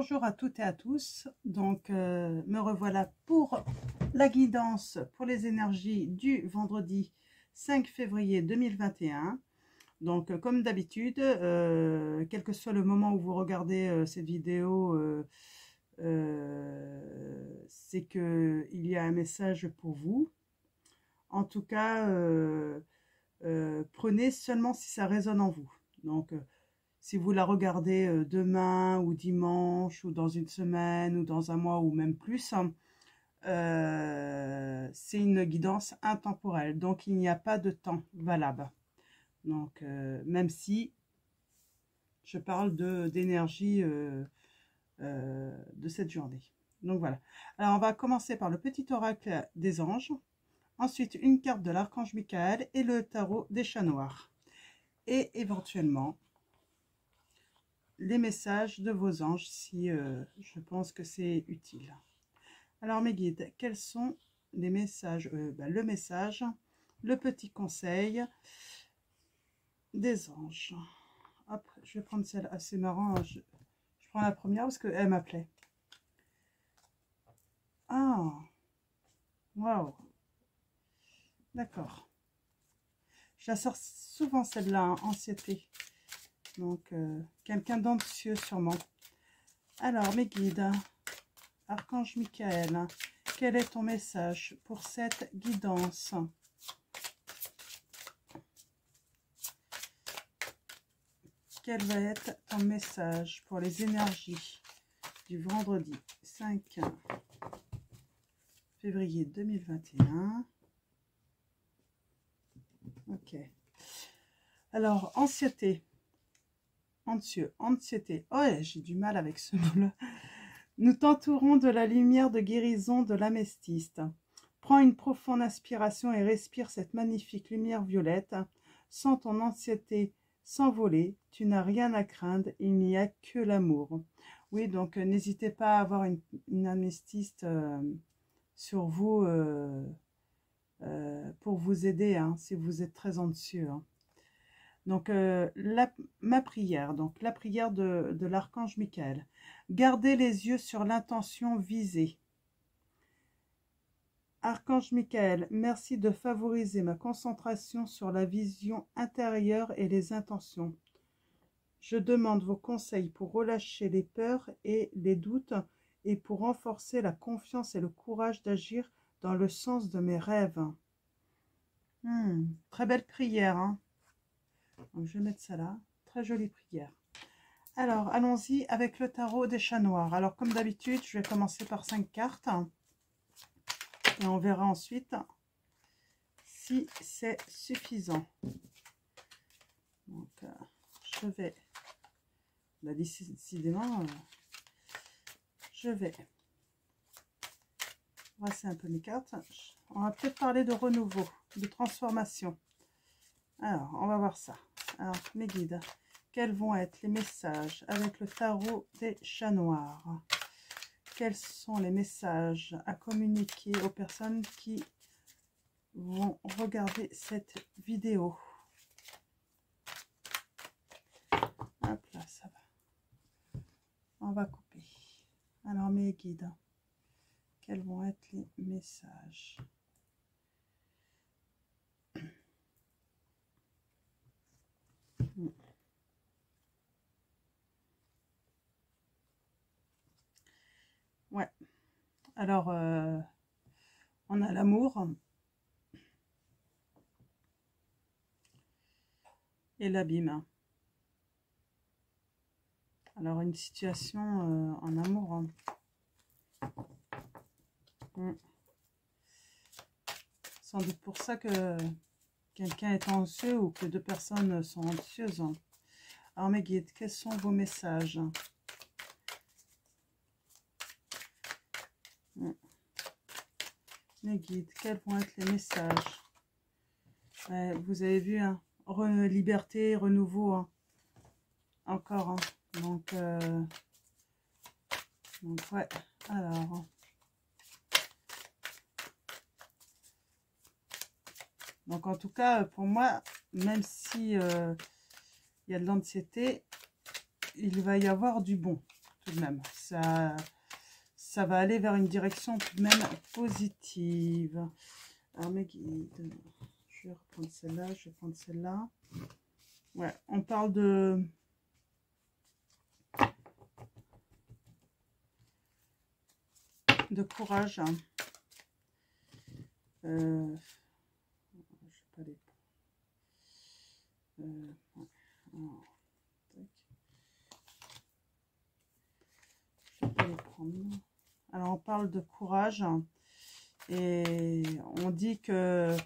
Bonjour à toutes et à tous, donc me revoilà pour la guidance pour les énergies du vendredi 5 février 2021. Donc comme d'habitude, quel que soit le moment où vous regardez cette vidéo, c'est qu'il y a un message pour vous. En tout cas, prenez seulement si ça résonne en vous. Donc si vous la regardez demain ou dimanche ou dans une semaine ou dans un mois ou même plus, c'est une guidance intemporelle. Donc il n'y a pas de temps valable. Donc même si je parle d'énergie de cette journée. Donc voilà. Alors on va commencer par le petit oracle des anges. Ensuite une carte de l'archange Michael et le tarot des chats noirs. Et éventuellement les messages de vos anges si je pense que c'est utile. Alors mes guides, quels sont les messages, le message, le petit conseil des anges. Hop, je vais prendre celle assez marrant. Je prends la première parce qu'elle m'appelait. Ah, waouh, d'accord. Je la sors souvent celle-là, hein, anxiété. Donc quelqu'un d'anxieux sûrement. Alors mes guides, archange Michael, quel est ton message pour cette guidance? Quel va être ton message pour les énergies du vendredi 5 février 2021? Ok. Alors, anxiété. Anxieux, anxiété. Oh, j'ai du mal avec ce mot-là. Nous t'entourons de la lumière de guérison de l'amestiste. Prends une profonde inspiration et respire cette magnifique lumière violette. Sens ton anxiété s'envoler. Tu n'as rien à craindre, il n'y a que l'amour. Oui, donc n'hésitez pas à avoir une amestiste sur vous pour vous aider hein, si vous êtes très anxieux. Hein. Donc ma prière, donc la prière de l'archange Michael. Gardez les yeux sur l'intention visée. Archange Michael, merci de favoriser ma concentration sur la vision intérieure et les intentions. Je demande vos conseils pour relâcher les peurs et les doutes et pour renforcer la confiance et le courage d'agir dans le sens de mes rêves. Très belle prière. Hein. Donc, je vais mettre ça là. Très jolie prière. Alors, allons-y avec le tarot des chats noirs. Alors, comme d'habitude, je vais commencer par 5 cartes. Et on verra ensuite si c'est suffisant. Donc, je vais... Là, décidément, je vais brasser un peu mes cartes. On va peut-être parler de renouveau, de transformation. Alors, on va voir ça. Alors, mes guides, quels vont être les messages avec le tarot des chats noirs? Quels sont les messages à communiquer aux personnes qui vont regarder cette vidéo? Hop là, ça va. On va couper. Alors, mes guides, quels vont être les messages? Ouais. Alors, on a l'amour et l'abîme. Alors, une situation en amour. Hein. Sans doute pour ça que quelqu'un est anxieux ou que deux personnes sont anxieuses. Alors, mes guides, quels sont vos messages? Mes guides, quels vont être les messages? Ouais, vous avez vu, hein, liberté, renouveau. Hein. Encore. Hein. Donc, ouais. Alors. Donc, en tout cas, pour moi, même si il y a de l'anxiété, il va y avoir du bon. tout de même. Ça va aller vers une direction tout de même positive. Alors, mes guides, je vais reprendre celle-là, je vais prendre celle-là. Ouais, on parle de courage. Hein. Je sais pas les... ouais. Alors, je vais pas les prendre. Alors, on parle de courage. Et on dit que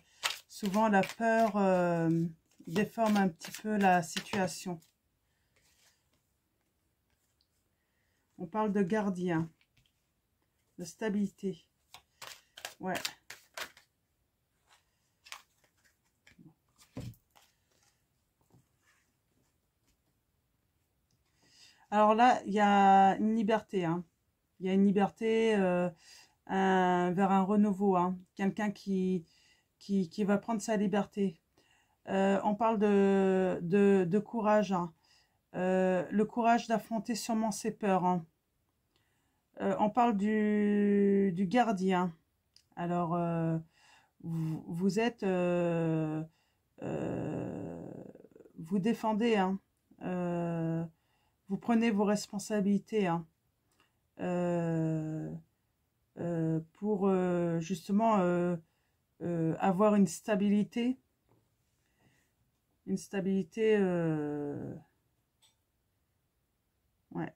souvent la peur déforme un petit peu la situation. On parle de gardien, de stabilité. Ouais. Alors là, il y a une liberté. Hein. Il y a une liberté vers un renouveau. Hein. Quelqu'un qui va prendre sa liberté. On parle de courage. Hein. Le courage d'affronter sûrement ses peurs. Hein. On parle du gardien. Alors, vous êtes... vous défendez. Hein. Vous prenez vos responsabilités. Hein. Pour justement avoir une stabilité. Une stabilité... ouais.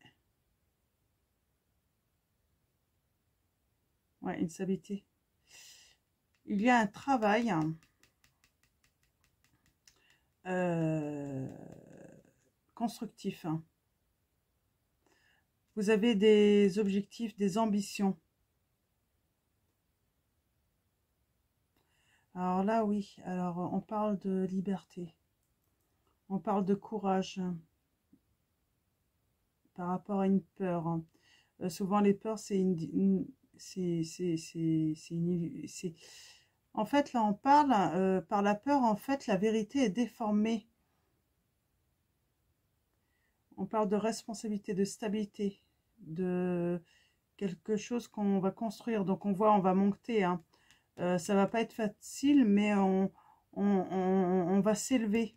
Ouais, une stabilité. Il y a un travail constructif. Hein. Vous avez des objectifs, des ambitions. Alors là, oui. Alors, on parle de liberté. On parle de courage par rapport à une peur. Hein. Souvent, les peurs, c'est en fait, là, on parle par la peur, en fait, la vérité est déformée. On parle de responsabilité, de stabilité, de quelque chose qu'on va construire. Donc, on voit, on va monter. Hein. Ça va pas être facile, mais on va s'élever.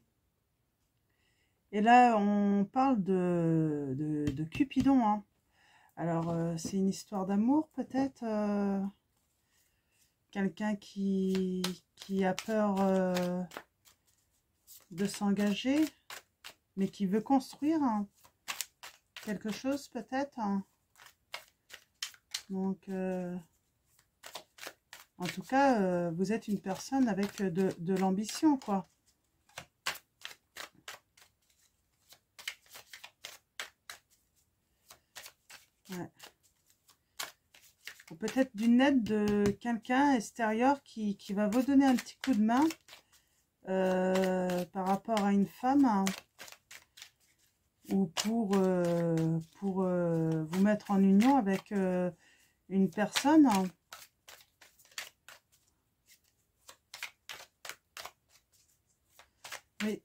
Et là, on parle de Cupidon. Hein. Alors, c'est une histoire d'amour, peut-être quelqu'un qui a peur de s'engager, mais qui veut construire hein, quelque chose, peut-être. Hein. Donc, en tout cas, vous êtes une personne avec de l'ambition, quoi. Ouais. Ou peut-être d'une aide de quelqu'un extérieur qui va vous donner un petit coup de main par rapport à une femme hein, ou pour vous mettre en union avec une personne. Hein. Oui.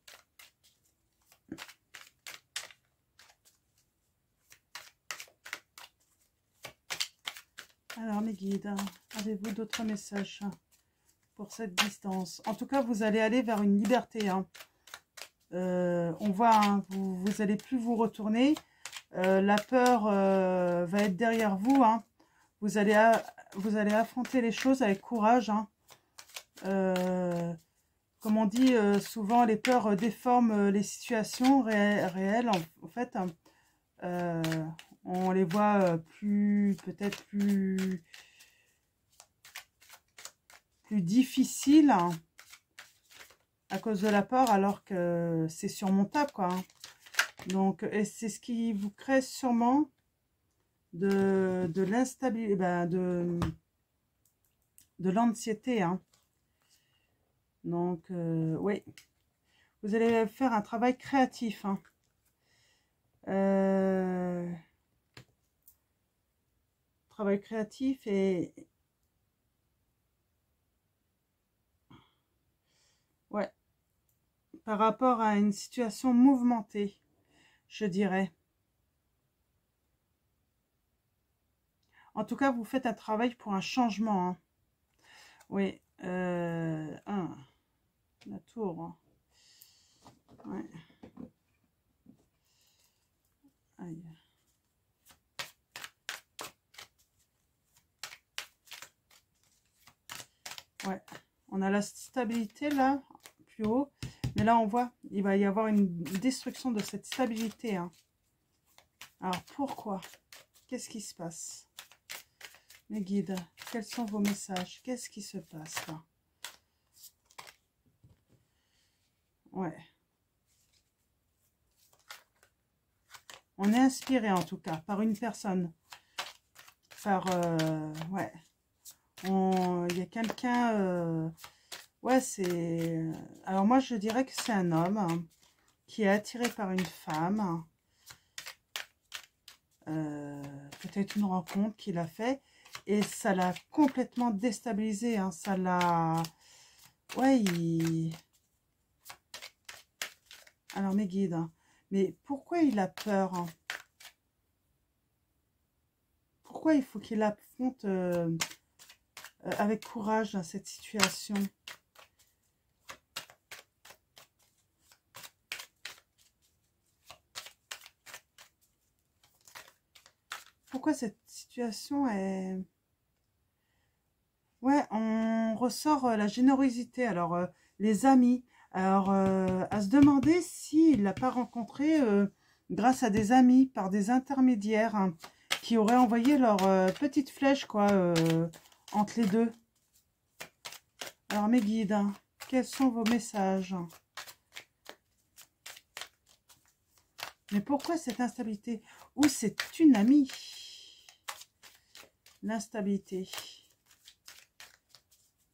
Alors, mes guides, avez-vous d'autres messages pour cette distance? En tout cas, vous allez aller vers une liberté. Hein. On voit, hein, vous n'allez plus vous retourner. La peur va être derrière vous. Hein. Vous allez affronter les choses avec courage. Hein. Comme on dit souvent, les peurs déforment les situations réelles. En fait, hein, on les voit peut-être plus difficiles hein, à cause de la peur, alors que c'est surmontable, quoi. Hein. Donc, c'est ce qui vous crée sûrement de l'instabilité, de l'anxiété. Hein. Donc, oui, vous allez faire un travail créatif. Hein. Travail créatif et ouais, par rapport à une situation mouvementée, je dirais. En tout cas, vous faites un travail pour un changement. Hein. Oui. La tour. Hein. Ouais. Aïe. Ouais. On a la stabilité là, plus haut. Mais là, on voit, il va y avoir une destruction de cette stabilité. Hein. Alors, pourquoi? Qu'est-ce qui se passe? Mes guides, quels sont vos messages? Qu'est-ce qui se passe là? Ouais. On est inspiré en tout cas par une personne. Par... ouais. Il y a quelqu'un... ouais, c'est... Alors moi, je dirais que c'est un homme hein, qui est attiré par une femme. Peut-être une rencontre qu'il a fait. Et ça l'a complètement déstabilisé. Hein, ça l'a... Ouais, Alors, mes guides... Hein, mais pourquoi il a peur hein? Pourquoi il faut qu'il affronte avec courage dans cette situation? Pourquoi cette situation est... Ouais, on ressort la générosité. Alors, les amis. Alors, à se demander s'il l'a pas rencontré grâce à des amis, par des intermédiaires, hein, qui auraient envoyé leur petite flèche, quoi, entre les deux. Alors, mes guides, hein, quels sont vos messages? Mais pourquoi cette instabilité? Ou c'est une amie? L'instabilité.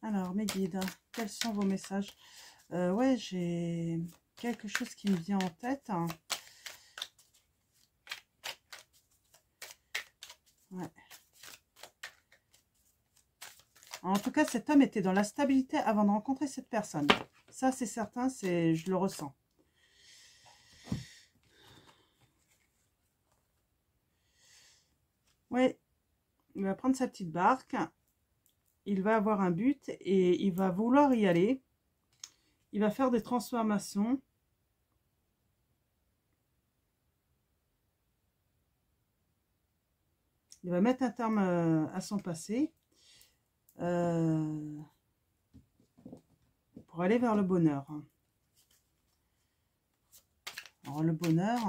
Alors, mes guides, hein, quels sont vos messages? Ouais, j'ai quelque chose qui me vient en tête. Hein. Ouais. En tout cas, cet homme était dans la stabilité avant de rencontrer cette personne. Ça, c'est certain, je le ressens. Ouais, il va prendre sa petite barque. Il va avoir un but et il va vouloir y aller. Il va faire des transformations. Il va mettre un terme à son passé pour aller vers le bonheur. Alors, le bonheur,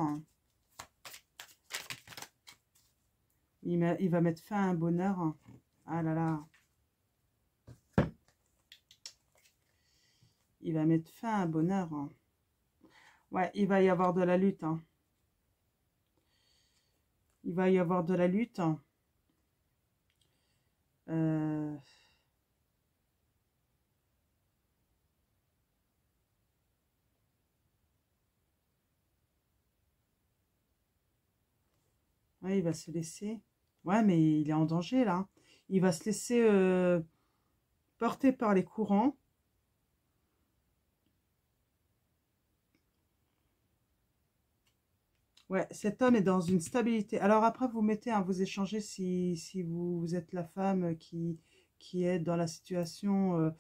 il va mettre fin à un bonheur. Ah là là. Il va mettre fin à un bonheur. Ouais, il va y avoir de la lutte. Hein. Il va y avoir de la lutte. Ouais, il va se laisser. Ouais, mais il est en danger là. Il va se laisser porter par les courants. Ouais, cet homme est dans une stabilité. Alors après, vous mettez, hein, vous échangez si vous êtes la femme qui est dans la situation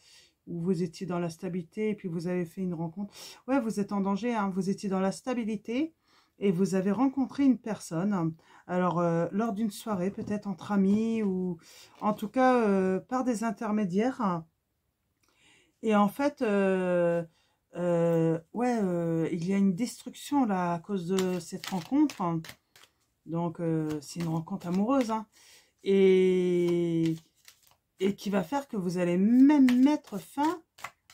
où vous étiez dans la stabilité et puis vous avez fait une rencontre. Ouais, vous êtes en danger, hein, vous étiez dans la stabilité et vous avez rencontré une personne. Alors, lors d'une soirée, peut-être entre amis ou en tout cas par des intermédiaires. Et en fait, ouais, il y a une destruction là à cause de cette rencontre. Donc, c'est une rencontre amoureuse. Hein, et, et qui va faire que vous allez même mettre fin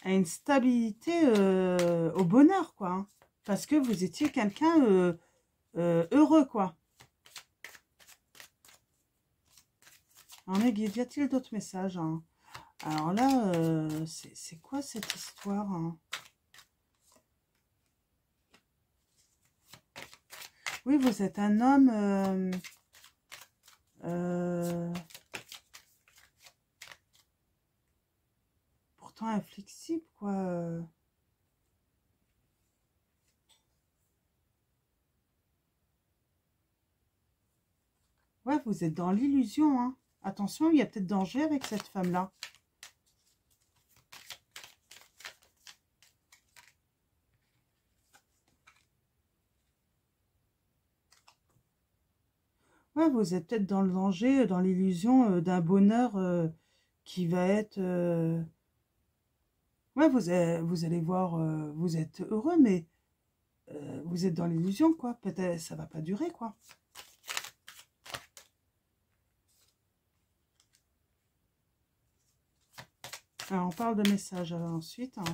à une stabilité au bonheur, quoi. Hein, parce que vous étiez quelqu'un heureux, quoi. Alors, mes guides, y a-t-il d'autres messages hein? Alors là, c'est quoi cette histoire hein? Oui, vous êtes un homme pourtant inflexible, quoi. Ouais, vous êtes dans l'illusion, hein. Attention, il y a peut-être danger avec cette femme-là. Ouais, vous êtes peut-être dans le danger, dans l'illusion d'un bonheur qui va être... Ouais, vous allez voir, vous êtes heureux, mais vous êtes dans l'illusion, quoi. Peut-être ça va pas durer, quoi. Alors, on parle de messages alors, ensuite. Hein.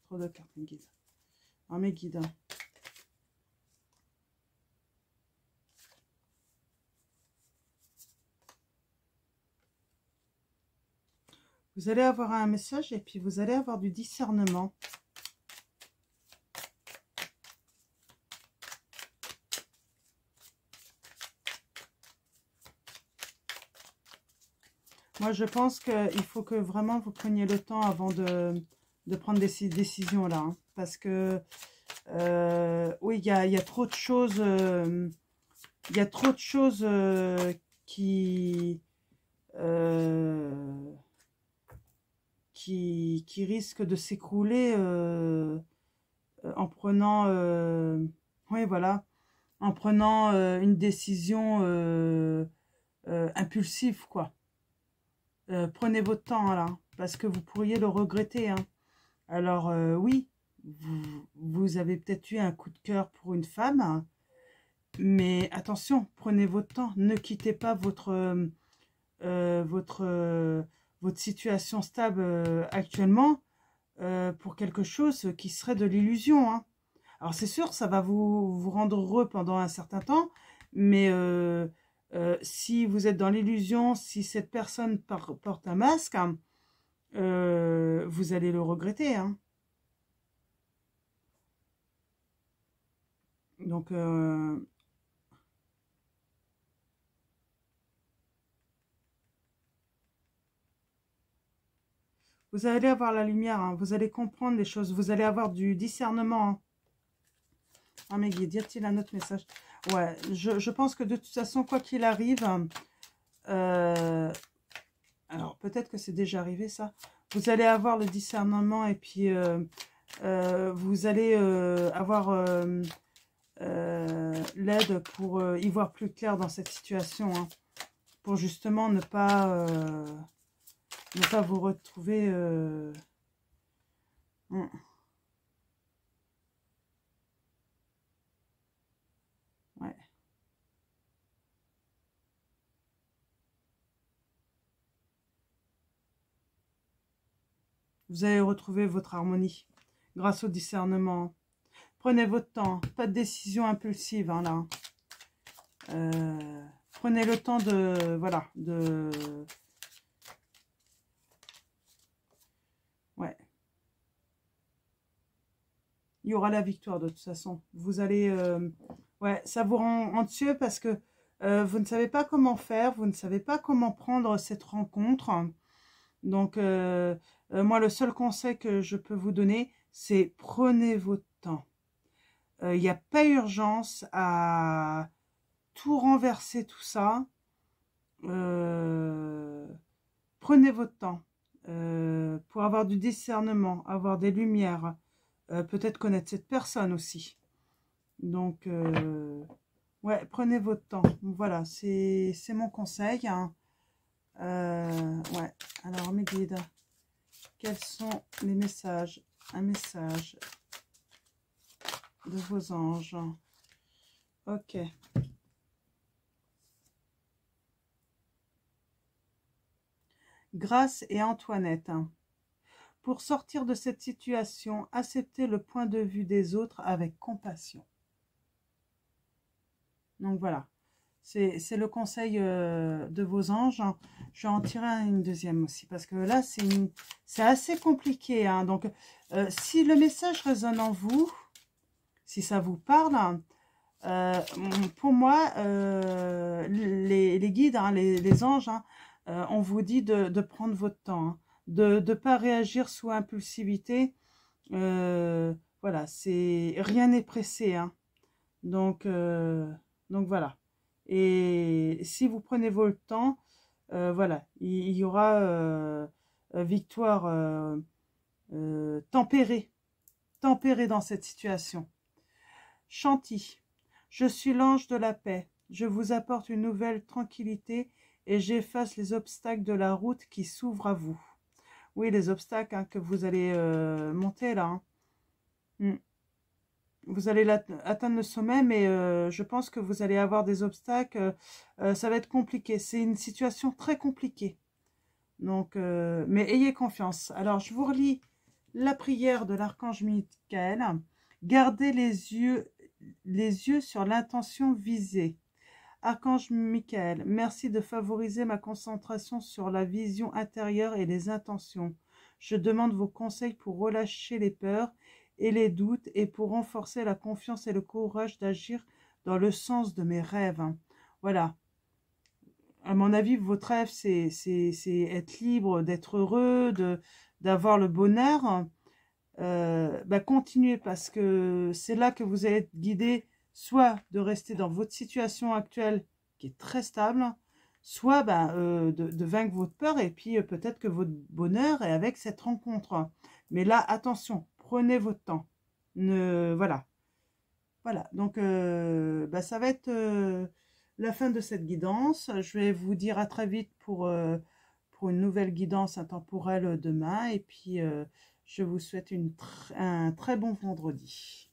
Trop de cartes, mes guides. Alors, mes guides. Hein. Vous allez avoir un message et puis vous allez avoir du discernement. Moi, je pense qu'il faut que vraiment vous preniez le temps avant de prendre ces décisions-là. Hein, parce que, oui, il y a trop de choses... il y a trop de choses qui risquent de s'écrouler en prenant... oui, voilà. En prenant une décision impulsive, quoi. Prenez votre temps, là, parce que vous pourriez le regretter. Hein. Alors, oui, vous avez peut-être eu un coup de cœur pour une femme, hein, mais attention, prenez votre temps. Ne quittez pas votre situation stable actuellement pour quelque chose qui serait de l'illusion. Hein. Alors, c'est sûr, ça va vous rendre heureux pendant un certain temps, mais si vous êtes dans l'illusion, si cette personne porte un masque, hein, vous allez le regretter. Hein. Donc, vous allez avoir la lumière, hein, vous allez comprendre les choses, vous allez avoir du discernement. Hein. Ah, mes guides, y a-t-il un autre message? Ouais, je pense que de toute façon, quoi qu'il arrive, alors peut-être que c'est déjà arrivé ça, vous allez avoir le discernement et puis vous allez avoir l'aide pour y voir plus clair dans cette situation, hein, pour justement ne pas vous retrouver... ouais. Vous allez retrouver votre harmonie grâce au discernement. Prenez votre temps, pas de décision impulsive, hein, là. Prenez le temps de... Voilà, de... Ouais. Il y aura la victoire de toute façon. Vous allez... ouais, ça vous rend anxieux parce que vous ne savez pas comment faire, vous ne savez pas comment prendre cette rencontre. Donc, moi, le seul conseil que je peux vous donner, c'est prenez votre temps. Il n'y a pas urgence à tout renverser, tout ça. Prenez votre temps pour avoir du discernement, avoir des lumières, peut-être connaître cette personne aussi. Donc, ouais, prenez votre temps. Voilà, c'est mon conseil. Hein. Ouais, alors mes guides, quels sont les messages? Un message de vos anges. Ok. Grâce et Antoinette. Pour sortir de cette situation, acceptez le point de vue des autres avec compassion. Donc voilà, c'est le conseil de vos anges. Je vais en tirer une deuxième aussi, parce que là, c'est assez compliqué. Hein. Donc, si le message résonne en vous, si ça vous parle, pour moi, les guides, hein, les anges, hein, on vous dit de prendre votre temps, hein, de ne pas réagir sous impulsivité. Voilà, voilà, rien n'est pressé, hein. Donc voilà. Et si vous prenez votre temps, voilà, il y aura victoire tempérée dans cette situation. Chanty, je suis l'ange de la paix. Je vous apporte une nouvelle tranquillité et j'efface les obstacles de la route qui s'ouvrent à vous. Oui, les obstacles hein, que vous allez monter là. Hein. Vous allez atteindre le sommet, mais je pense que vous allez avoir des obstacles. Ça va être compliqué. C'est une situation très compliquée. Donc, mais ayez confiance. Alors, je vous relis la prière de l'archange Michael. Gardez les yeux sur l'intention visée. Archange Michael, merci de favoriser ma concentration sur la vision intérieure et les intentions. Je demande vos conseils pour relâcher les peurs et les doutes et pour renforcer la confiance et le courage d'agir dans le sens de mes rêves. Voilà. À mon avis, votre rêve, c'est être libre, d'être heureux, d'avoir le bonheur. Continuez parce que c'est là que vous allez être guidé, soit de rester dans votre situation actuelle qui est très stable, soit de vaincre votre peur et puis peut-être que votre bonheur est avec cette rencontre. Mais là, attention, prenez votre temps. Voilà. Voilà, donc ça va être la fin de cette guidance. Je vais vous dire à très vite pour une nouvelle guidance intemporelle demain. Et puis, je vous souhaite un très bon vendredi.